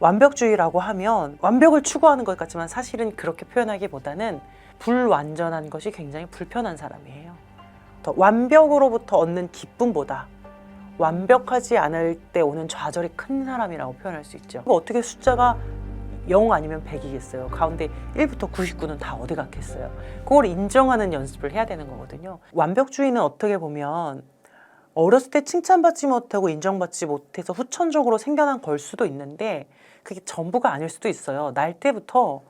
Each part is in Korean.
완벽주의라고 하면 완벽을 추구하는 것 같지만 사실은 그렇게 표현하기보다는 불완전한 것이 굉장히 불편한 사람이에요. 더 완벽으로부터 얻는 기쁨보다 완벽하지 않을 때 오는 좌절이 큰 사람이라고 표현할 수 있죠. 어떻게 숫자가 0 아니면 100이겠어요. 가운데 1부터 99는 다 어디 갔겠어요. 그걸 인정하는 연습을 해야 되는 거거든요. 완벽주의는 어떻게 보면 어렸을 때 칭찬받지 못하고 인정받지 못해서 후천적으로 생겨난 걸 수도 있는데 그게 전부가 아닐 수도 있어요. 날 때부터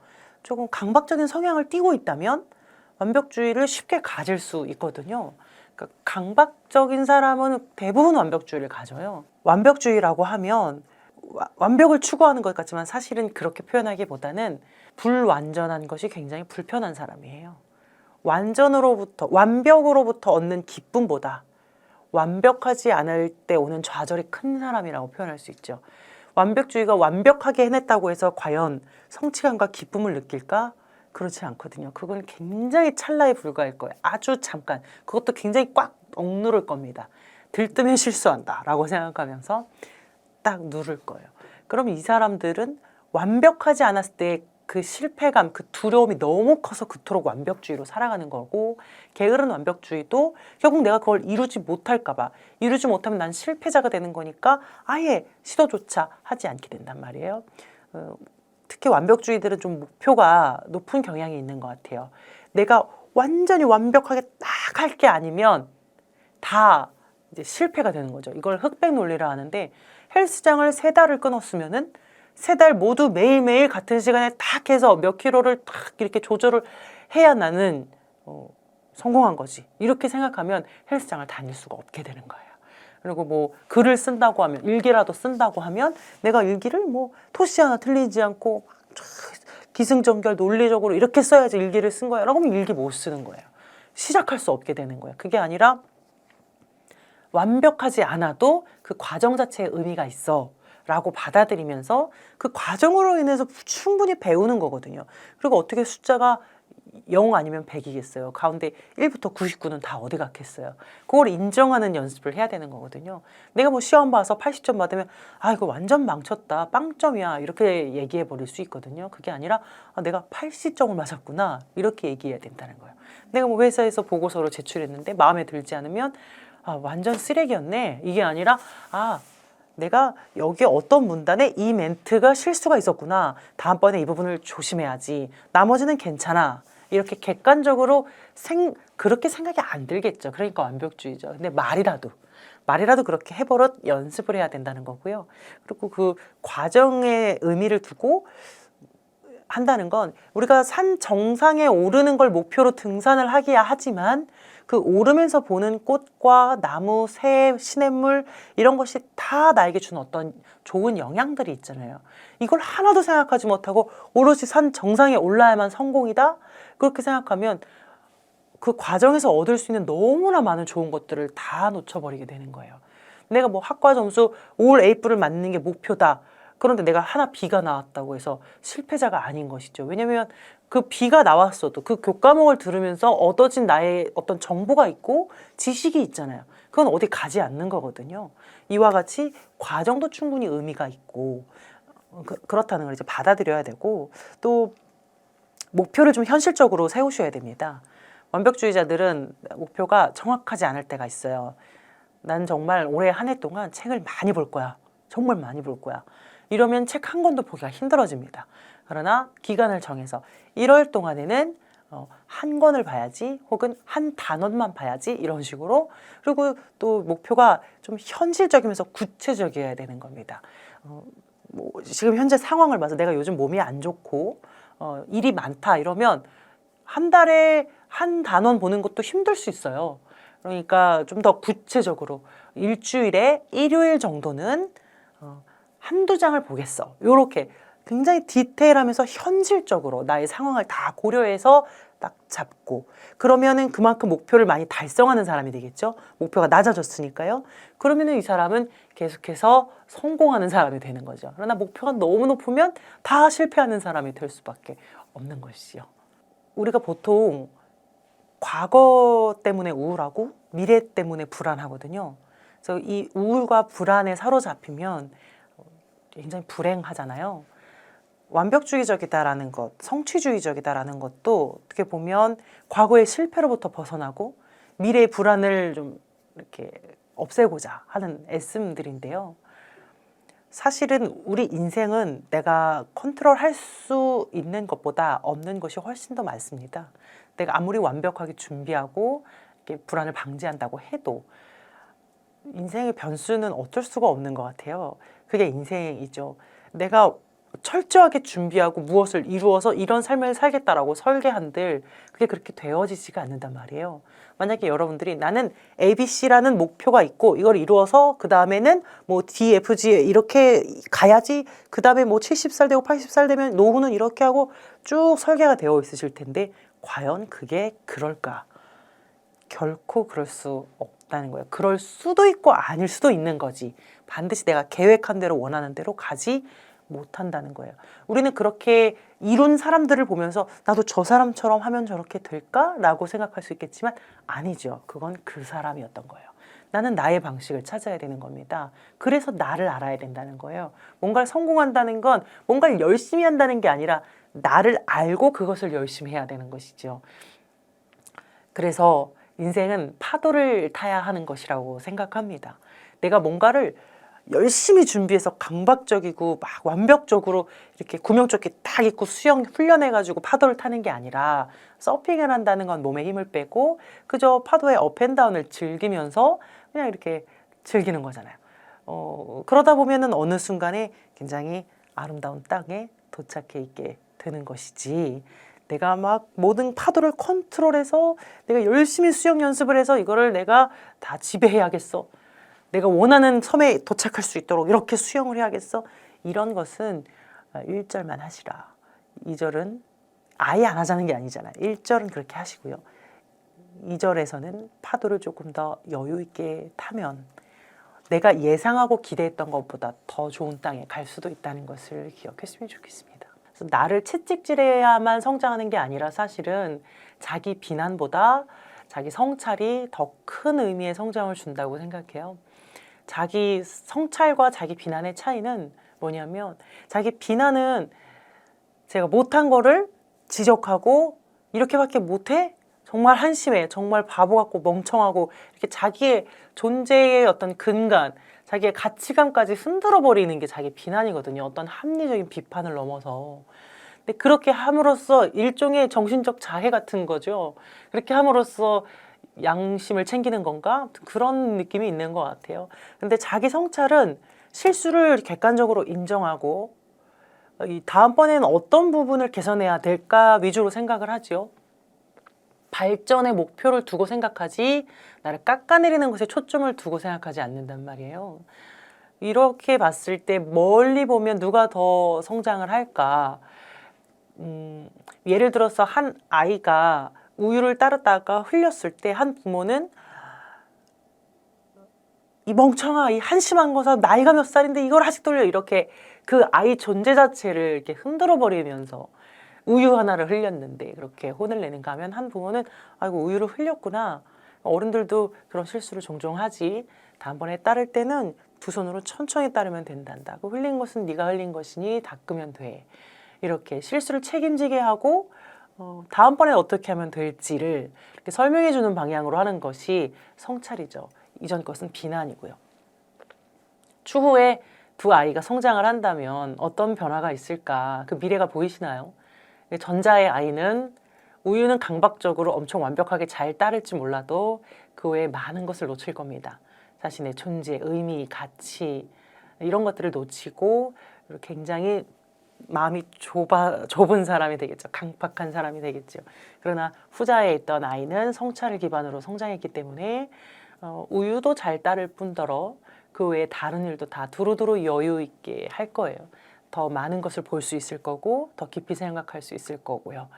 조금 강박적인 성향을 띠고 있다면 완벽주의를 쉽게 가질 수 있거든요. 그러니까 강박적인 사람은 대부분 완벽주의를 가져요. 완벽주의라고 하면 완벽을 추구하는 것 같지만 사실은 그렇게 표현하기보다는 불완전한 것이 굉장히 불편한 사람이에요. 완벽으로부터 얻는 기쁨보다 완벽하지 않을 때 오는 좌절이 큰 사람이라고 표현할 수 있죠. 완벽주의가 완벽하게 해냈다고 해서 과연 성취감과 기쁨을 느낄까? 그렇지 않거든요. 그건 굉장히 찰나에 불과할 거예요. 아주 잠깐. 그것도 굉장히 꽉 억누를 겁니다. 들뜨면 실수한다 라고 생각하면서 딱 누를 거예요. 그럼 이 사람들은 완벽하지 않았을 때 그 실패감, 그 두려움이 너무 커서 그토록 완벽주의로 살아가는 거고, 게으른 완벽주의도 결국 내가 그걸 이루지 못할까 봐, 이루지 못하면 난 실패자가 되는 거니까 아예 시도조차 하지 않게 된단 말이에요. 특히 완벽주의들은 좀 목표가 높은 경향이 있는 것 같아요. 내가 완전히 완벽하게 딱 할 게 아니면 다 이제 실패가 되는 거죠. 이걸 흑백 논리라 하는데, 헬스장을 3달을 끊었으면은 3달 모두 매일매일 같은 시간에 딱 해서 몇 킬로를 딱 이렇게 조절을 해야 나는 성공한 거지. 이렇게 생각하면 헬스장을 다닐 수가 없게 되는 거예요. 그리고 뭐 글을 쓴다고 하면, 일기라도 쓴다고 하면 내가 일기를 뭐 토시 하나 틀리지 않고 기승전결 논리적으로 이렇게 써야지 일기를 쓴 거야 라고 하면 일기 못 쓰는 거예요. 시작할 수 없게 되는 거예요. 그게 아니라 완벽하지 않아도 그 과정 자체에 의미가 있어 라고 받아들이면서 그 과정으로 인해서 충분히 배우는 거거든요. 그리고 어떻게 숫자가 0 아니면 100이겠어요. 가운데 1부터 99는 다 어디 갔겠어요. 그걸 인정하는 연습을 해야 되는 거거든요. 내가 뭐 시험 봐서 80점 받으면 아 이거 완전 망쳤다, 빵점이야 이렇게 얘기해 버릴 수 있거든요. 그게 아니라 아, 내가 80점을 맞았구나 이렇게 얘기해야 된다는 거예요. 내가 뭐 회사에서 보고서를 제출했는데 마음에 들지 않으면 아 완전 쓰레기였네 이게 아니라 아 내가 여기 어떤 문단에 이 멘트가 실수가 있었구나. 다음번에 이 부분을 조심해야지. 나머지는 괜찮아. 이렇게 객관적으로 그렇게 생각이 안 들겠죠. 그러니까 완벽주의죠. 근데 말이라도 그렇게 해버릇 연습을 해야 된다는 거고요. 그리고 그 과정에 의미를 두고 한다는 건 우리가 산 정상에 오르는 걸 목표로 등산을 하기야 하지만 그 오르면서 보는 꽃과 나무, 새, 시냇물 이런 것이 다 나에게 준 어떤 좋은 영향들이 있잖아요. 이걸 하나도 생각하지 못하고 오롯이 산 정상에 올라야만 성공이다? 그렇게 생각하면 그 과정에서 얻을 수 있는 너무나 많은 좋은 것들을 다 놓쳐버리게 되는 거예요. 내가 뭐 학과 점수 올 A뿔을 맞는 게 목표다. 그런데 내가 하나 B가 나왔다고 해서 실패자가 아닌 것이죠. 왜냐하면 그 B가 나왔어도 그 교과목을 들으면서 얻어진 나의 어떤 정보가 있고 지식이 있잖아요. 그건 어디 가지 않는 거거든요. 이와 같이 과정도 충분히 의미가 있고 그렇다는 걸 이제 받아들여야 되고 또 목표를 좀 현실적으로 세우셔야 됩니다. 완벽주의자들은 목표가 정확하지 않을 때가 있어요. 난 정말 올해 한 해 동안 책을 많이 볼 거야. 정말 많이 볼 거야. 이러면 책 한 권도 보기가 힘들어집니다. 그러나 기간을 정해서 1월 동안에는 한 권을 봐야지 혹은 한 단원만 봐야지 이런 식으로 그리고 또 목표가 좀 현실적이면서 구체적이어야 되는 겁니다. 뭐 지금 현재 상황을 봐서 내가 요즘 몸이 안 좋고 일이 많다 이러면 한 달에 한 단원 보는 것도 힘들 수 있어요. 그러니까 좀 더 구체적으로 일주일에 일요일 정도는 한두 장을 보겠어. 이렇게 굉장히 디테일하면서 현실적으로 나의 상황을 다 고려해서 딱 잡고 그러면은 그만큼 목표를 많이 달성하는 사람이 되겠죠. 목표가 낮아졌으니까요. 그러면은 이 사람은 계속해서 성공하는 사람이 되는 거죠. 그러나 목표가 너무 높으면 다 실패하는 사람이 될 수밖에 없는 것이죠. 우리가 보통 과거 때문에 우울하고 미래 때문에 불안하거든요. 그래서 이 우울과 불안에 사로잡히면 굉장히 불행하잖아요. 완벽주의적이다라는 것, 성취주의적이다라는 것도 어떻게 보면 과거의 실패로부터 벗어나고 미래의 불안을 좀 이렇게 없애고자 하는 애씀들인데요. 사실은 우리 인생은 내가 컨트롤할 수 있는 것보다 없는 것이 훨씬 더 많습니다. 내가 아무리 완벽하게 준비하고 이렇게 불안을 방지한다고 해도 인생의 변수는 어쩔 수가 없는 것 같아요. 그게 인생이죠. 내가 철저하게 준비하고 무엇을 이루어서 이런 삶을 살겠다라고 설계한들 그게 그렇게 되어지지가 않는단 말이에요. 만약에 여러분들이 나는 ABC라는 목표가 있고 이걸 이루어서 그 다음에는 뭐 D, F, G 이렇게 가야지 그 다음에 뭐 70살 되고 80살 되면 노후는 이렇게 하고 쭉 설계가 되어 있으실 텐데 과연 그게 그럴까? 결코 그럴 수 없다는 거예요. 그럴 수도 있고 아닐 수도 있는 거지. 반드시 내가 계획한 대로 원하는 대로 가지 못한다는 거예요. 우리는 그렇게 이룬 사람들을 보면서 나도 저 사람처럼 하면 저렇게 될까라고 생각할 수 있겠지만 아니죠. 그건 그 사람이었던 거예요. 나는 나의 방식을 찾아야 되는 겁니다. 그래서 나를 알아야 된다는 거예요. 뭔가를 성공한다는 건 뭔가를 열심히 한다는 게 아니라 나를 알고 그것을 열심히 해야 되는 것이죠. 그래서 인생은 파도를 타야 하는 것이라고 생각합니다. 내가 뭔가를 열심히 준비해서 강박적이고 막 완벽적으로 이렇게 구명조끼 딱 입고 수영 훈련해가지고 파도를 타는 게 아니라 서핑을 한다는 건 몸에 힘을 빼고 그저 파도의 업앤다운을 즐기면서 그냥 이렇게 즐기는 거잖아요. 그러다 보면은 어느 순간에 굉장히 아름다운 땅에 도착해 있게 되는 것이지 내가 막 모든 파도를 컨트롤해서 내가 열심히 수영 연습을 해서 이거를 내가 다 지배해야겠어. 내가 원하는 섬에 도착할 수 있도록 이렇게 수영을 해야겠어. 이런 것은 1절만 하시라. 2절은 아예 안 하자는 게 아니잖아요. 1절은 그렇게 하시고요. 2절에서는 파도를 조금 더 여유 있게 타면 내가 예상하고 기대했던 것보다 더 좋은 땅에 갈 수도 있다는 것을 기억했으면 좋겠습니다. 그래서 나를 채찍질해야만 성장하는 게 아니라 사실은 자기 비난보다 자기 성찰이 더 큰 의미의 성장을 준다고 생각해요. 자기 성찰과 자기 비난의 차이는 뭐냐면 자기 비난은 제가 못한 거를 지적하고 이렇게밖에 못해? 정말 한심해. 정말 바보 같고 멍청하고 이렇게 자기의 존재의 어떤 근간, 자기의 가치관까지 흔들어 버리는 게 자기 비난이거든요. 어떤 합리적인 비판을 넘어서. 근데 그렇게 함으로써 일종의 정신적 자해 같은 거죠. 그렇게 함으로써 양심을 챙기는 건가? 그런 느낌이 있는 것 같아요. 근데 자기 성찰은 실수를 객관적으로 인정하고 다음번에는 어떤 부분을 개선해야 될까 위주로 생각을 하죠. 발전의 목표를 두고 생각하지 나를 깎아내리는 것에 초점을 두고 생각하지 않는단 말이에요. 이렇게 봤을 때 멀리 보면 누가 더 성장을 할까? 예를 들어서 한 아이가 우유를 따르다가 흘렸을 때 한 부모는 이 멍청아, 이 한심한 거사 나이가 몇 살인데 이걸 아직 돌려 이렇게 그 아이 존재 자체를 이렇게 흔들어 버리면서 우유 하나를 흘렸는데 그렇게 혼을 내는가 하면 한 부모는 아이고 우유를 흘렸구나. 어른들도 그런 실수를 종종 하지. 다음번에 따를 때는 두 손으로 천천히 따르면 된단다. 그 흘린 것은 네가 흘린 것이니 닦으면 돼. 이렇게 실수를 책임지게 하고 다음번에 어떻게 하면 될지를 이렇게 설명해 주는 방향으로 하는 것이 성찰이죠. 이전 것은 비난이고요. 추후에 두 아이가 성장을 한다면 어떤 변화가 있을까? 그 미래가 보이시나요? 전자의 아이는 우유는 강박적으로 엄청 완벽하게 잘 따를지 몰라도 그 외에 많은 것을 놓칠 겁니다. 자신의 존재, 의미, 가치 이런 것들을 놓치고 굉장히 마음이 좁은 사람이 되겠죠. 강박한 사람이 되겠죠. 그러나 후자에 있던 아이는 성찰을 기반으로 성장했기 때문에 우유도 잘 따를 뿐더러 그 외에 다른 일도 다 두루두루 여유 있게 할 거예요. 더 많은 것을 볼 수 있을 거고 더 깊이 생각할 수 있을 거고요.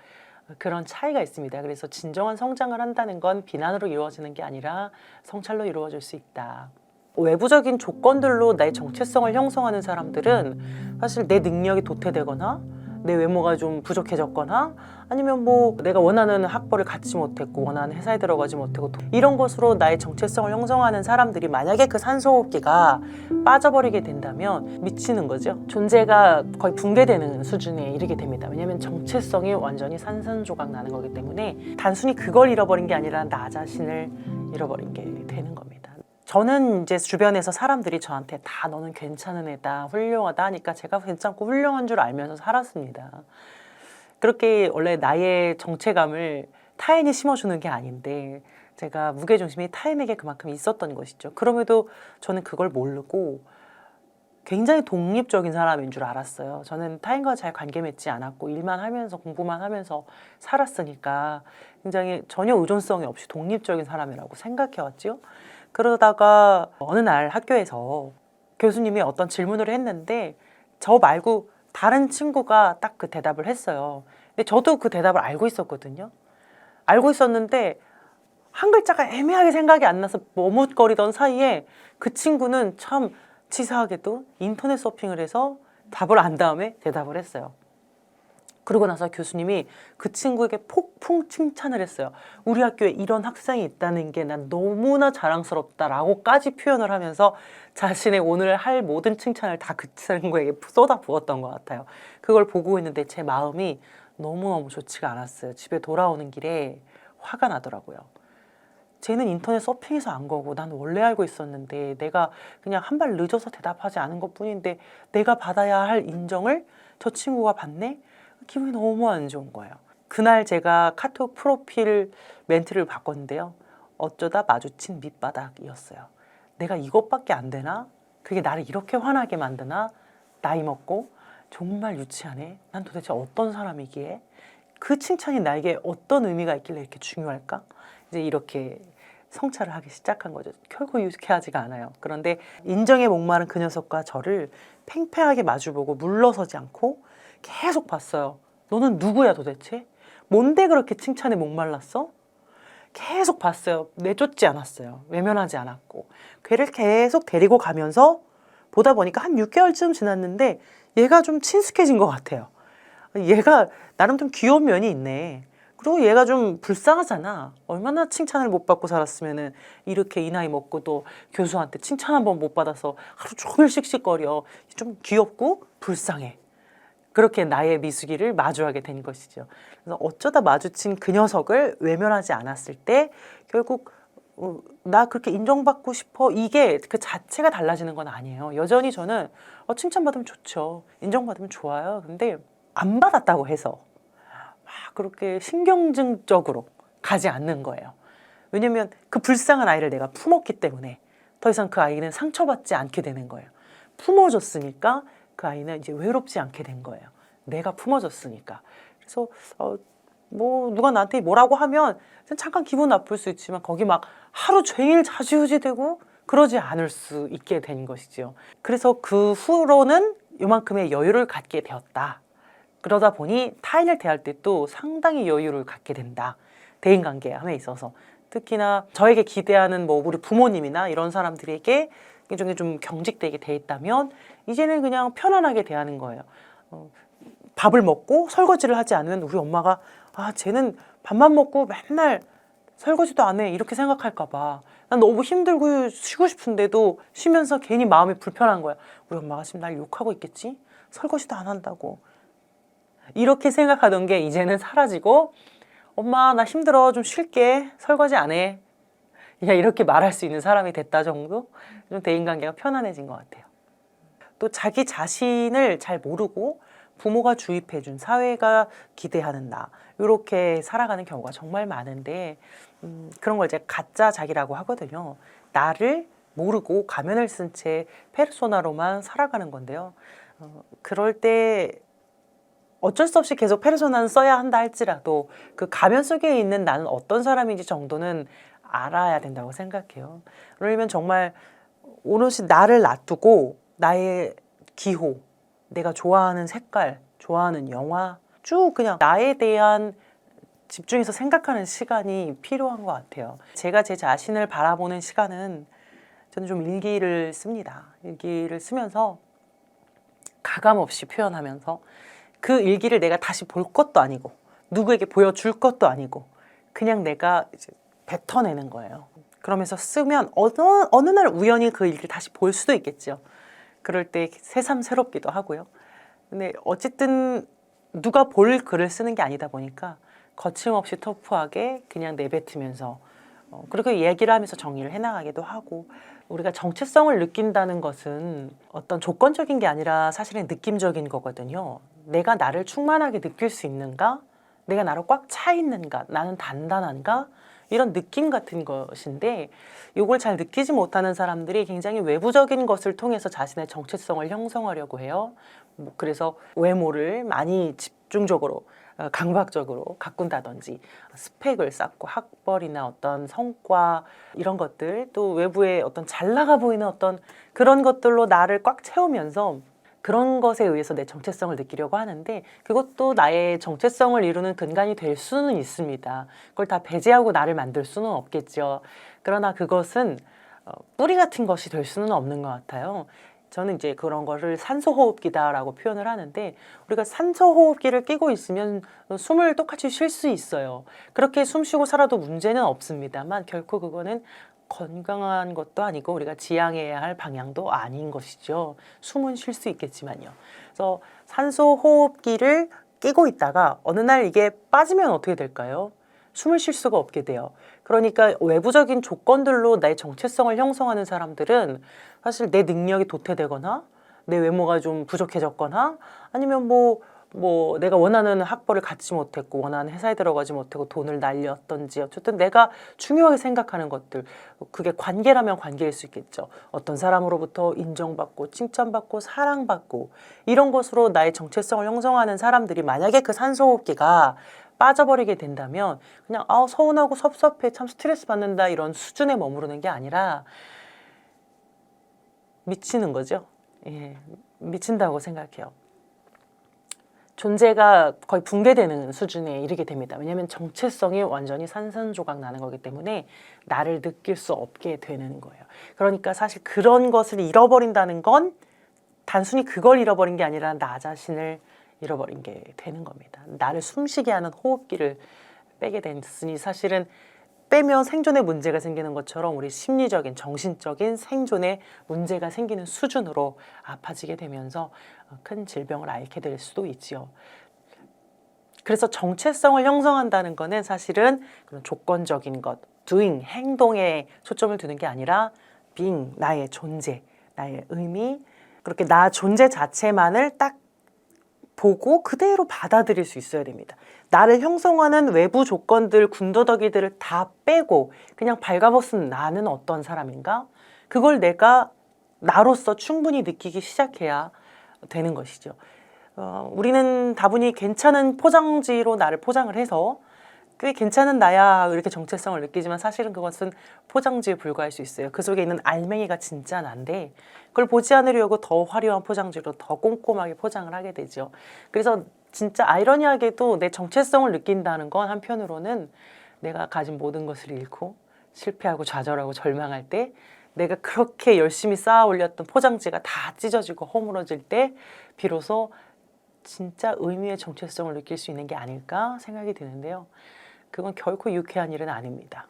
그런 차이가 있습니다. 그래서 진정한 성장을 한다는 건 비난으로 이루어지는 게 아니라 성찰로 이루어질 수 있다. 외부적인 조건들로 나의 정체성을 형성하는 사람들은 사실 내 능력이 도태되거나 내 외모가 좀 부족해졌거나 아니면 뭐 내가 원하는 학벌을 갖지 못했고 원하는 회사에 들어가지 못하고 이런 것으로 나의 정체성을 형성하는 사람들이 만약에 그 산소호흡기가 빠져버리게 된다면 미치는 거죠. 존재가 거의 붕괴되는 수준에 이르게 됩니다. 왜냐하면 정체성이 완전히 산산조각 나는 거기 때문에 단순히 그걸 잃어버린 게 아니라 나 자신을 잃어버린 게 되는 겁니다. 저는 이제 주변에서 사람들이 저한테 다 너는 괜찮은 애다, 훌륭하다 하니까 제가 괜찮고 훌륭한 줄 알면서 살았습니다. 그렇게 원래 나의 정체감을 타인이 심어주는 게 아닌데 제가 무게중심이 타인에게 그만큼 있었던 것이죠. 그럼에도 저는 그걸 모르고 굉장히 독립적인 사람인 줄 알았어요. 저는 타인과 잘 관계 맺지 않았고 일만 하면서 공부만 하면서 살았으니까 굉장히 전혀 의존성이 없이 독립적인 사람이라고 생각해왔죠. 그러다가 어느 날 학교에서 교수님이 어떤 질문을 했는데 저 말고 다른 친구가 딱 그 대답을 했어요. 근데 저도 그 대답을 알고 있었거든요. 알고 있었는데 한 글자가 애매하게 생각이 안 나서 머뭇거리던 사이에 그 친구는 참 치사하게도 인터넷 서핑을 해서 답을 안 다음에 대답을 했어요. 그러고 나서 교수님이 그 친구에게 폭풍 칭찬을 했어요. 우리 학교에 이런 학생이 있다는 게 난 너무나 자랑스럽다라고까지 표현을 하면서 자신의 오늘 할 모든 칭찬을 다 그 친구에게 쏟아부었던 것 같아요. 그걸 보고 있는데 제 마음이 너무너무 좋지가 않았어요. 집에 돌아오는 길에 화가 나더라고요. 쟤는 인터넷 서핑해서 안 거고 난 원래 알고 있었는데 내가 그냥 한 발 늦어서 대답하지 않은 것뿐인데 내가 받아야 할 인정을 저 친구가 받네? 기분이 너무 안 좋은 거예요. 그날 제가 카톡 프로필 멘트를 바꿨는데요. 어쩌다 마주친 밑바닥이었어요. 내가 이것밖에 안 되나? 그게 나를 이렇게 화나게 만드나? 나이 먹고 정말 유치하네. 난 도대체 어떤 사람이기에? 그 칭찬이 나에게 어떤 의미가 있길래 이렇게 중요할까? 이제 이렇게 성찰을 하기 시작한 거죠. 결코 유쾌하지가 않아요. 그런데 인정에 목마른 그 녀석과 저를 팽팽하게 마주보고 물러서지 않고 계속 봤어요. 너는 누구야 도대체? 뭔데 그렇게 칭찬에 목말랐어? 계속 봤어요. 내쫓지 않았어요. 외면하지 않았고. 걔를 계속 데리고 가면서 보다 보니까 한 6개월쯤 지났는데 얘가 좀 친숙해진 것 같아요. 얘가 나름 좀 귀여운 면이 있네. 그리고 얘가 좀 불쌍하잖아. 얼마나 칭찬을 못 받고 살았으면은 이렇게 이 나이 먹고 또 교수한테 칭찬 한 번 못 받아서 하루 종일 씩씩거려. 좀 귀엽고 불쌍해. 그렇게 나의 미숙이를 마주하게 된 것이죠. 그래서 어쩌다 마주친 그 녀석을 외면하지 않았을 때 결국 나 그렇게 인정받고 싶어 이게 그 자체가 달라지는 건 아니에요. 여전히 저는 칭찬받으면 좋죠. 인정받으면 좋아요. 근데 안 받았다고 해서 막 그렇게 신경증적으로 가지 않는 거예요. 왜냐면 그 불쌍한 아이를 내가 품었기 때문에 더 이상 그 아이는 상처받지 않게 되는 거예요. 품어줬으니까 그 아이는 이제 외롭지 않게 된 거예요. 내가 품어줬으니까. 그래서 뭐 누가 나한테 뭐라고 하면 잠깐 기분 나쁠 수 있지만 거기 막 하루 종일 좌지우지되고 그러지 않을 수 있게 된 것이죠. 그래서 그 후로는 이만큼의 여유를 갖게 되었다. 그러다 보니 타인을 대할 때 또 상당히 여유를 갖게 된다. 대인관계함에 있어서. 특히나 저에게 기대하는 뭐 우리 부모님이나 이런 사람들에게 일종의 좀 경직되게 돼 있다면 이제는 그냥 편안하게 대하는 거예요. 밥을 먹고 설거지를 하지 않으면 우리 엄마가 쟤는 밥만 먹고 맨날 설거지도 안 해 이렇게 생각할까 봐. 난 너무 힘들고 쉬고 싶은데도 쉬면서 괜히 마음이 불편한 거야. 우리 엄마가 지금 날 욕하고 있겠지? 설거지도 안 한다고. 이렇게 생각하던 게 이제는 사라지고 엄마 나 힘들어 좀 쉴게 설거지 안 해. 그냥 이렇게 말할 수 있는 사람이 됐다 정도? 좀 대인관계가 편안해진 것 같아요. 또 자기 자신을 잘 모르고 부모가 주입해준 사회가 기대하는 나 이렇게 살아가는 경우가 정말 많은데 그런 걸 이제 가짜 자기라고 하거든요. 나를 모르고 가면을 쓴 채 페르소나로만 살아가는 건데요. 그럴 때 어쩔 수 없이 계속 페르소나는 써야 한다 할지라도 그 가면 속에 있는 나는 어떤 사람인지 정도는 알아야 된다고 생각해요. 그러면 정말 오롯이 나를 놔두고 나의 기호, 내가 좋아하는 색깔, 좋아하는 영화 쭉 그냥 나에 대한 집중해서 생각하는 시간이 필요한 것 같아요. 제가 제 자신을 바라보는 시간은 저는 좀 일기를 씁니다. 일기를 쓰면서 가감 없이 표현하면서 그 일기를 내가 다시 볼 것도 아니고 누구에게 보여줄 것도 아니고 그냥 내가 이제 뱉어내는 거예요. 그러면서 쓰면 어느 날 우연히 그 일기를 다시 볼 수도 있겠죠. 그럴 때 새삼스럽기도 하고요. 근데 어쨌든 누가 볼 글을 쓰는 게 아니다 보니까 거침없이 터프하게 그냥 내뱉으면서 그리고 얘기를 하면서 정리를 해나가기도 하고 우리가 정체성을 느낀다는 것은 어떤 조건적인 게 아니라 사실은 느낌적인 거거든요. 내가 나를 충만하게 느낄 수 있는가? 내가 나로 꽉 차 있는가? 나는 단단한가? 이런 느낌 같은 것인데 이걸 잘 느끼지 못하는 사람들이 굉장히 외부적인 것을 통해서 자신의 정체성을 형성하려고 해요. 그래서 외모를 많이 집중적으로 강박적으로 가꾼다든지 스펙을 쌓고 학벌이나 어떤 성과 이런 것들 또 외부의 어떤 잘 나가 보이는 어떤 그런 것들로 나를 꽉 채우면서 그런 것에 의해서 내 정체성을 느끼려고 하는데 그것도 나의 정체성을 이루는 근간이 될 수는 있습니다. 그걸 다 배제하고 나를 만들 수는 없겠죠. 그러나 그것은 뿌리 같은 것이 될 수는 없는 것 같아요. 저는 이제 그런 거를 산소호흡기다라고 표현을 하는데 우리가 산소호흡기를 끼고 있으면 숨을 똑같이 쉴 수 있어요. 그렇게 숨 쉬고 살아도 문제는 없습니다만 결코 그거는 건강한 것도 아니고 우리가 지향해야 할 방향도 아닌 것이죠. 숨은 쉴 수 있겠지만요. 그래서 산소호흡기를 끼고 있다가 어느 날 이게 빠지면 어떻게 될까요? 숨을 쉴 수가 없게 돼요. 그러니까 외부적인 조건들로 나의 정체성을 형성하는 사람들은 사실 내 능력이 도태되거나 내 외모가 좀 부족해졌거나 아니면 뭐 내가 원하는 학벌을 갖지 못했고 원하는 회사에 들어가지 못하고 돈을 날렸던지 어쨌든 내가 중요하게 생각하는 것들 그게 관계라면 관계일 수 있겠죠. 어떤 사람으로부터 인정받고 칭찬받고 사랑받고 이런 것으로 나의 정체성을 형성하는 사람들이 만약에 그 산소호흡기가 빠져버리게 된다면 그냥 서운하고 섭섭해 참 스트레스 받는다 이런 수준에 머무르는 게 아니라 미치는 거죠. 예, 미친다고 생각해요. 존재가 거의 붕괴되는 수준에 이르게 됩니다. 왜냐하면 정체성이 완전히 산산조각 나는 거기 때문에 나를 느낄 수 없게 되는 거예요. 그러니까 사실 그런 것을 잃어버린다는 건 단순히 그걸 잃어버린 게 아니라 나 자신을 잃어버린 게 되는 겁니다. 나를 숨쉬게 하는 호흡기를 빼게 됐으니 사실은 빼면 생존에 문제가 생기는 것처럼 우리 심리적인, 정신적인 생존에 문제가 생기는 수준으로 아파지게 되면서 큰 질병을 앓게 될 수도 있지요. 그래서 정체성을 형성한다는 거는 사실은 그런 조건적인 것, doing, 행동에 초점을 두는 게 아니라 being, 나의 존재, 나의 의미, 그렇게 나 존재 자체만을 딱 보고 그대로 받아들일 수 있어야 됩니다. 나를 형성하는 외부 조건들, 군더더기들을 다 빼고 그냥 발가벗은 나는 어떤 사람인가? 그걸 내가 나로서 충분히 느끼기 시작해야 되는 것이죠. 우리는 다분히 괜찮은 포장지로 나를 포장을 해서 꽤 괜찮은 나야 이렇게 정체성을 느끼지만 사실은 그것은 포장지에 불과할 수 있어요. 그 속에 있는 알맹이가 진짜 난데 그걸 보지 않으려고 더 화려한 포장지로 더 꼼꼼하게 포장을 하게 되죠. 그래서 진짜 아이러니하게도 내 정체성을 느낀다는 건 한편으로는 내가 가진 모든 것을 잃고 실패하고 좌절하고 절망할 때 내가 그렇게 열심히 쌓아 올렸던 포장지가 다 찢어지고 허물어질 때 비로소 진짜 의미의 정체성을 느낄 수 있는 게 아닐까 생각이 드는데요. 그건 결코 유쾌한 일은 아닙니다.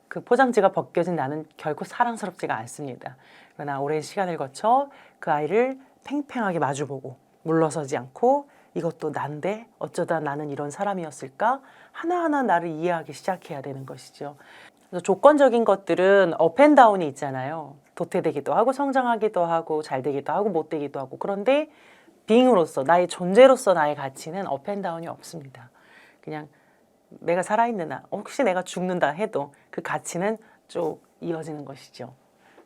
그 포장지가 벗겨진 나는 결코 사랑스럽지가 않습니다. 그러나 오랜 시간을 거쳐 그 아이를 팽팽하게 마주보고 물러서지 않고 이것도 난데 어쩌다 나는 이런 사람이었을까? 하나하나 나를 이해하기 시작해야 되는 것이죠. 그래서 조건적인 것들은 업앤다운이 있잖아요. 도태되기도 하고 성장하기도 하고 잘 되기도 하고 못 되기도 하고 그런데 빙으로서 나의 존재로서 나의 가치는 업앤다운이 없습니다. 그냥 내가 살아있는 한 혹시 내가 죽는다 해도 그 가치는 쭉 이어지는 것이죠.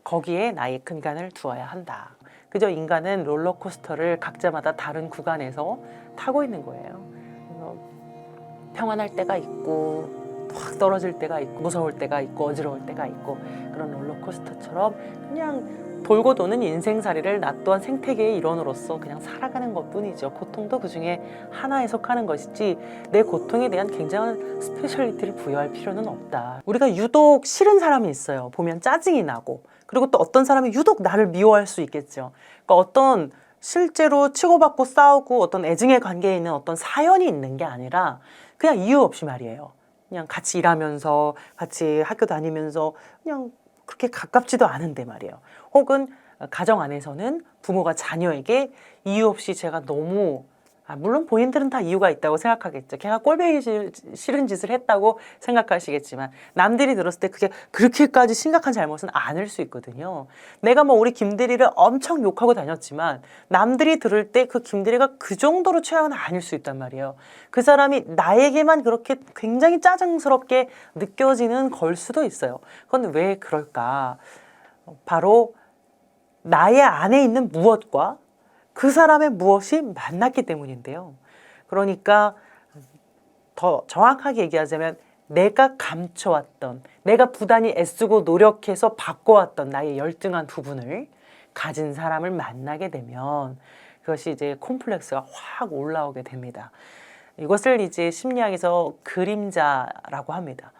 거기에 나의 근간을 두어야 한다. 그저 인간은 롤러코스터를 각자마다 다른 구간에서 타고 있는 거예요. 그래서 평안할 때가 있고 확 떨어질 때가 있고 무서울 때가 있고 어지러울 때가 있고 그런 롤러코스터처럼 그냥 돌고 도는 인생살이를 나 또한 생태계의 일원으로서 그냥 살아가는 것뿐이죠. 고통도 그중에 하나에 속하는 것이지 내 고통에 대한 굉장한 스페셜리티를 부여할 필요는 없다. 우리가 유독 싫은 사람이 있어요. 보면 짜증이 나고 그리고 또 어떤 사람이 유독 나를 미워할 수 있겠죠. 그러니까 어떤 실제로 치고받고 싸우고 어떤 애증의 관계에 있는 어떤 사연이 있는 게 아니라 그냥 이유 없이 말이에요. 그냥 같이 일하면서 같이 학교 다니면서 그냥 그렇게 가깝지도 않은데 말이에요. 혹은 가정 안에서는 부모가 자녀에게 이유 없이 제가 너무 물론 본인들은 다 이유가 있다고 생각하겠죠. 걔가 꼴보기 싫은 짓을 했다고 생각하시겠지만 남들이 들었을 때 그게 그렇게까지 심각한 잘못은 아닐 수 있거든요. 내가 뭐 우리 김대리를 엄청 욕하고 다녔지만 남들이 들을 때 그 김대리가 그 정도로 최악은 아닐 수 있단 말이에요. 그 사람이 나에게만 그렇게 굉장히 짜증스럽게 느껴지는 걸 수도 있어요. 그건 왜 그럴까? 바로 나의 안에 있는 무엇과 그 사람의 무엇이 만났기 때문인데요. 그러니까 더 정확하게 얘기하자면 내가 감춰왔던, 내가 부단히 애쓰고 노력해서 바꿔왔던 나의 열등한 부분을 가진 사람을 만나게 되면 그것이 이제 콤플렉스가 확 올라오게 됩니다. 이것을 이제 심리학에서 그림자라고 합니다.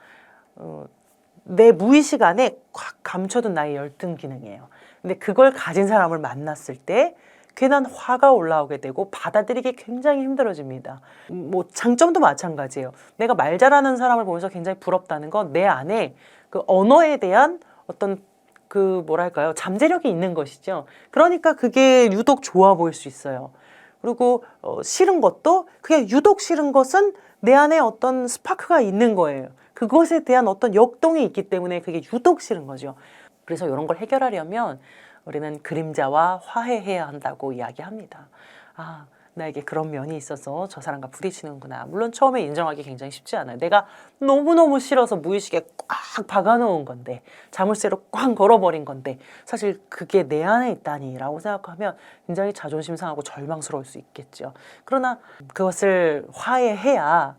내 무의식 안에 확 감춰둔 나의 열등 기능이에요. 근데 그걸 가진 사람을 만났을 때 괜한 화가 올라오게 되고 받아들이기 굉장히 힘들어집니다. 뭐 장점도 마찬가지예요. 내가 말 잘하는 사람을 보면서 굉장히 부럽다는 건 내 안에 그 언어에 대한 어떤 그 뭐랄까요? 잠재력이 있는 것이죠. 그러니까 그게 유독 좋아 보일 수 있어요. 그리고 싫은 것도 그게 유독 싫은 것은 내 안에 어떤 스파크가 있는 거예요. 그것에 대한 어떤 역동이 있기 때문에 그게 유독 싫은 거죠. 그래서 이런 걸 해결하려면 우리는 그림자와 화해해야 한다고 이야기합니다. 아, 나에게 그런 면이 있어서 저 사람과 부딪히는구나. 물론 처음에 인정하기 굉장히 쉽지 않아요. 내가 너무너무 싫어서 무의식에 꽉 박아놓은 건데, 자물쇠로 꽉 걸어버린 건데 사실 그게 내 안에 있다니라고 생각하면 굉장히 자존심 상하고 절망스러울 수 있겠죠. 그러나 그것을 화해해야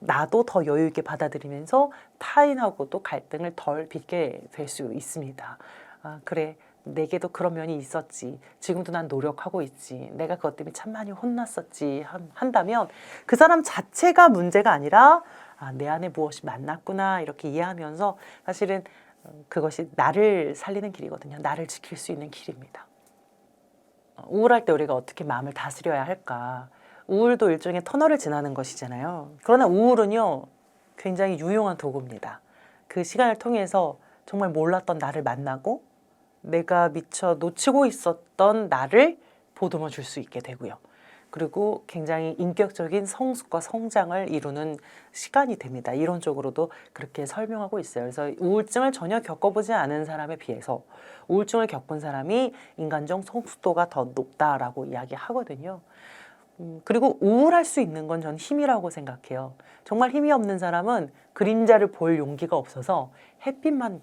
나도 더 여유 있게 받아들이면서 타인하고도 갈등을 덜 빚게 될 수 있습니다. 아, 그래. 내게도 그런 면이 있었지. 지금도 난 노력하고 있지. 내가 그것 때문에 참 많이 혼났었지. 한다면 그 사람 자체가 문제가 아니라 내 안에 무엇이 만났구나 이렇게 이해하면서 사실은 그것이 나를 살리는 길이거든요. 나를 지킬 수 있는 길입니다. 우울할 때 우리가 어떻게 마음을 다스려야 할까? 우울도 일종의 터널을 지나는 것이잖아요. 그러나 우울은요, 굉장히 유용한 도구입니다. 그 시간을 통해서 정말 몰랐던 나를 만나고 내가 미처 놓치고 있었던 나를 보듬어 줄 수 있게 되고요. 그리고 굉장히 인격적인 성숙과 성장을 이루는 시간이 됩니다. 이론적으로도 그렇게 설명하고 있어요. 그래서 우울증을 전혀 겪어보지 않은 사람에 비해서 우울증을 겪은 사람이 인간적 성숙도가 더 높다라고 이야기하거든요. 그리고 우울할 수 있는 건 전 힘이라고 생각해요. 정말 힘이 없는 사람은 그림자를 볼 용기가 없어서 햇빛만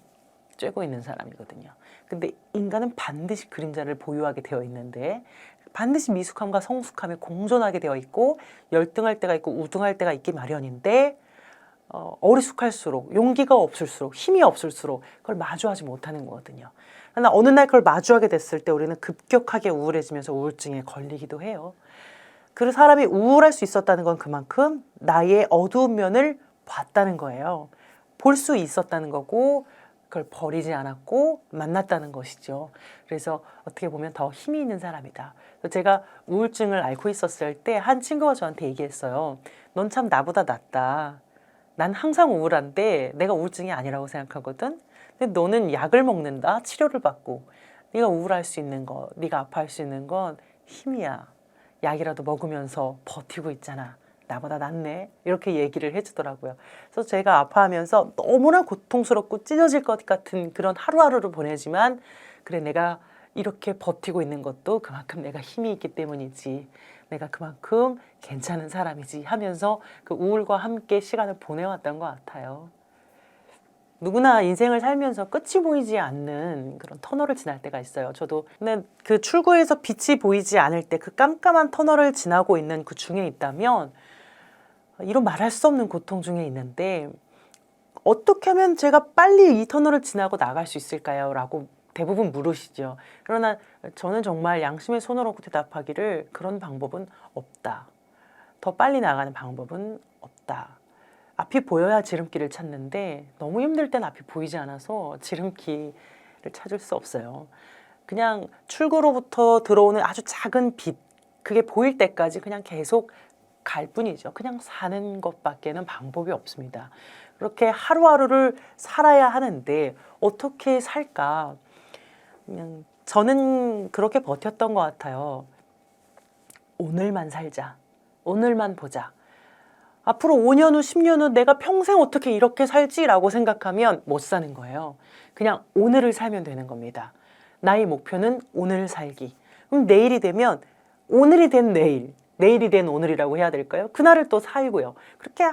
쬐고 있는 사람이거든요. 근데 인간은 반드시 그림자를 보유하게 되어 있는데 반드시 미숙함과 성숙함에 공존하게 되어 있고 열등할 때가 있고 우등할 때가 있기 마련인데 어리숙할수록 용기가 없을수록 힘이 없을수록 그걸 마주하지 못하는 거거든요. 그러나 어느 날 그걸 마주하게 됐을 때 우리는 급격하게 우울해지면서 우울증에 걸리기도 해요. 그 사람이 우울할 수 있었다는 건 그만큼 나의 어두운 면을 봤다는 거예요. 볼 수 있었다는 거고 그걸 버리지 않았고 만났다는 것이죠. 그래서 어떻게 보면 더 힘이 있는 사람이다. 제가 우울증을 앓고 있었을 때 한 친구가 저한테 얘기했어요. 넌 참 나보다 낫다. 난 항상 우울한데 내가 우울증이 아니라고 생각하거든. 근데 너는 약을 먹는다. 치료를 받고. 네가 우울할 수 있는 거, 네가 아파할 수 있는 건 힘이야. 약이라도 먹으면서 버티고 있잖아. 나보다 낫네. 이렇게 얘기를 해주더라고요. 그래서 제가 아파하면서 너무나 고통스럽고 찢어질 것 같은 그런 하루하루를 보내지만 그래 내가 이렇게 버티고 있는 것도 그만큼 내가 힘이 있기 때문이지. 내가 그만큼 괜찮은 사람이지 하면서 그 우울과 함께 시간을 보내왔던 것 같아요. 누구나 인생을 살면서 끝이 보이지 않는 그런 터널을 지날 때가 있어요. 저도 근데 그 출구에서 빛이 보이지 않을 때 그 깜깜한 터널을 지나고 있는 그 중에 있다면 이런 말할 수 없는 고통 중에 있는데 어떻게 하면 제가 빨리 이 터널을 지나고 나갈 수 있을까요? 라고 대부분 물으시죠. 그러나 저는 정말 양심의 손을 얹고 대답하기를 그런 방법은 없다. 더 빨리 나가는 방법은 없다. 앞이 보여야 지름길을 찾는데 너무 힘들 땐 앞이 보이지 않아서 지름길을 찾을 수 없어요. 그냥 출구로부터 들어오는 아주 작은 빛, 그게 보일 때까지 그냥 계속 갈 뿐이죠. 그냥 사는 것밖에는 방법이 없습니다. 그렇게 하루하루를 살아야 하는데 어떻게 살까? 그냥 저는 그렇게 버텼던 것 같아요. 오늘만 살자. 오늘만 보자. 앞으로 5년 후, 10년 후 내가 평생 어떻게 이렇게 살지라고 생각하면 못 사는 거예요. 그냥 오늘을 살면 되는 겁니다. 나의 목표는 오늘 살기. 그럼 내일이 되면 오늘이 된 내일, 내일이 된 오늘이라고 해야 될까요? 그날을 또 살고요. 그렇게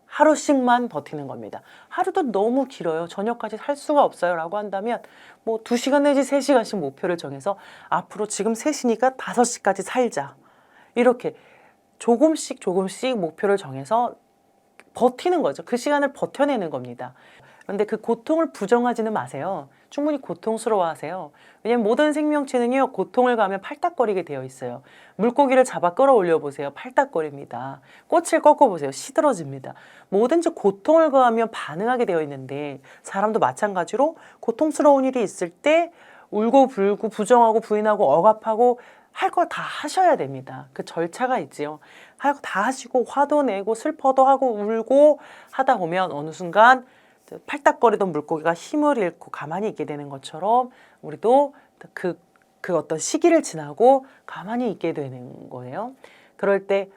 하루씩만 버티는 겁니다. 하루도 너무 길어요. 저녁까지 살 수가 없어요. 라고 한다면 뭐 2시간 내지 3시간씩 목표를 정해서 앞으로 지금 3시니까 5시까지 살자. 이렇게 조금씩 목표를 정해서 버티는 거죠. 그 시간을 버텨내는 겁니다. 그런데 그 고통을 부정하지는 마세요. 충분히 고통스러워하세요. 왜냐하면 모든 생명체는요, 고통을 가하면 팔딱거리게 되어 있어요. 물고기를 잡아 끌어올려 보세요. 팔딱거립니다. 꽃을 꺾어 보세요. 시들어집니다. 뭐든지 고통을 가하면 반응하게 되어 있는데 사람도 마찬가지로 고통스러운 일이 있을 때 울고 불고 부정하고 부인하고 억압하고 할 걸 다 하셔야 됩니다. 그 절차가 있지요. 할 거 다 하시고 화도 내고 슬퍼도 하고 울고 하다 보면 어느 순간 팔딱거리던 물고기가 힘을 잃고 가만히 있게 되는 것처럼 우리도 그 어떤 시기를 지나고 가만히 있게 되는 거예요. 그럴 때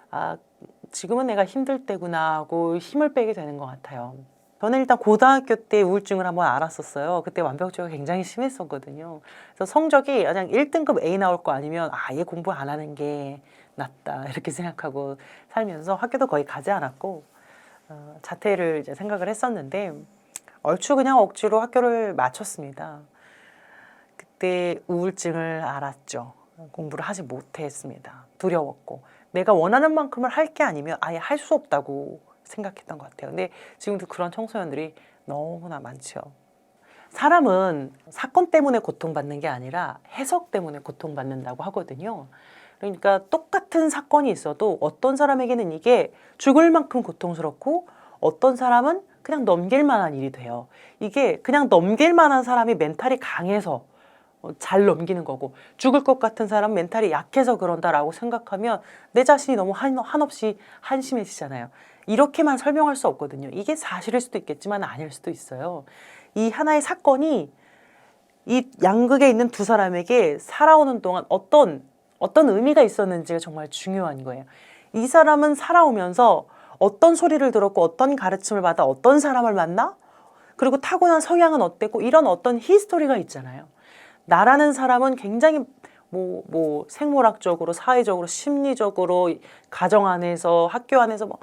지금은 내가 힘들 때구나 하고 힘을 빼게 되는 것 같아요. 저는 일단 고등학교 때 우울증을 한번 알았었어요. 그때 완벽주의가 굉장히 심했었거든요. 그래서 성적이 그냥 1등급 A 나올 거 아니면 아예 공부 안 하는 게 낫다 이렇게 생각하고 살면서 학교도 거의 가지 않았고 자퇴를 이제 생각을 했었는데 얼추 그냥 억지로 학교를 마쳤습니다. 그때 우울증을 알았죠. 공부를 하지 못했습니다. 두려웠고 내가 원하는 만큼을 할 게 아니면 아예 할 수 없다고 생각했던 것 같아요. 근데 지금도 그런 청소년들이 너무나 많죠. 사람은 사건 때문에 고통받는 게 아니라 해석 때문에 고통받는다고 하거든요. 그러니까 똑같은 사건이 있어도 어떤 사람에게는 이게 죽을 만큼 고통스럽고 어떤 사람은 그냥 넘길 만한 일이 돼요. 이게 그냥 넘길 만한 사람이 멘탈이 강해서 잘 넘기는 거고 죽을 것 같은 사람 멘탈이 약해서 그런다라고 생각하면 내 자신이 너무 한없이 한심해지잖아요. 이렇게만 설명할 수 없거든요. 이게 사실일 수도 있겠지만 아닐 수도 있어요. 이 하나의 사건이 이 양극에 있는 두 사람에게 살아오는 동안 어떤 의미가 있었는지가 정말 중요한 거예요. 이 사람은 살아오면서 어떤 소리를 들었고 어떤 가르침을 받아 어떤 사람을 만나? 그리고 타고난 성향은 어땠고 이런 어떤 히스토리가 있잖아요. 나라는 사람은 굉장히 뭐 생물학적으로, 사회적으로, 심리적으로, 가정 안에서, 학교 안에서 뭐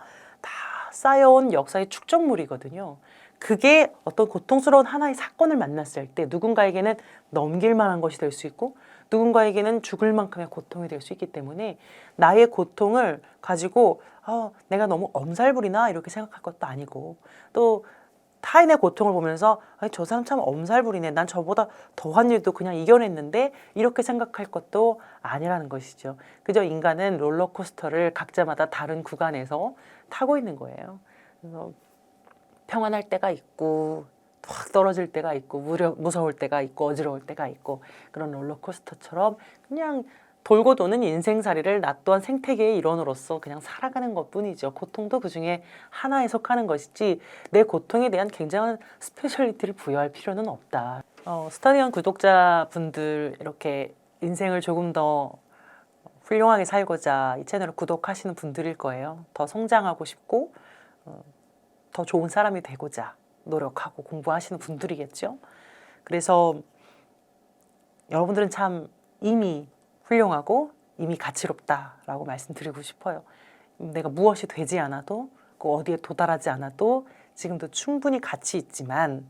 다 쌓여온 역사의 축적물이거든요. 그게 어떤 고통스러운 하나의 사건을 만났을 때 누군가에게는 넘길 만한 것이 될 수 있고 누군가에게는 죽을 만큼의 고통이 될 수 있기 때문에 나의 고통을 가지고 내가 너무 엄살부리나 이렇게 생각할 것도 아니고 또 타인의 고통을 보면서 저 사람 참 엄살부리네. 난 저보다 더한 일도 그냥 이겨냈는데 이렇게 생각할 것도 아니라는 것이죠. 그저 인간은 롤러코스터를 각자마다 다른 구간에서 타고 있는 거예요. 그래서 평안할 때가 있고 확 떨어질 때가 있고 무서울 때가 있고 어지러울 때가 있고 그런 롤러코스터처럼 그냥 돌고 도는 인생살이를 나 또한 생태계의 일원으로서 그냥 살아가는 것뿐이죠. 고통도 그중에 하나에 속하는 것이지 내 고통에 대한 굉장한 스페셜리티를 부여할 필요는 없다. 스타디언 구독자분들 이렇게 인생을 조금 더 훌륭하게 살고자 이 채널을 구독하시는 분들일 거예요. 더 성장하고 싶고 더 좋은 사람이 되고자 노력하고 공부하시는 분들이겠죠. 그래서 여러분들은 참 이미 훌륭하고 이미 가치롭다라고 말씀드리고 싶어요. 내가 무엇이 되지 않아도 그 어디에 도달하지 않아도 지금도 충분히 가치 있지만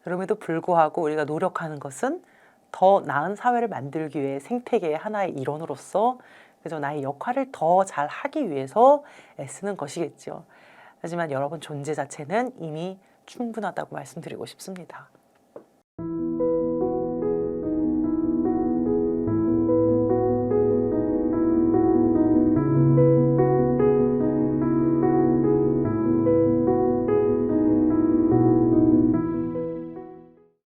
그럼에도 불구하고 우리가 노력하는 것은 더 나은 사회를 만들기 위해 생태계의 하나의 일원으로서 그래서 나의 역할을 더 잘 하기 위해서 애쓰는 것이겠죠. 하지만 여러분 존재 자체는 이미 충분하다고 말씀드리고 싶습니다.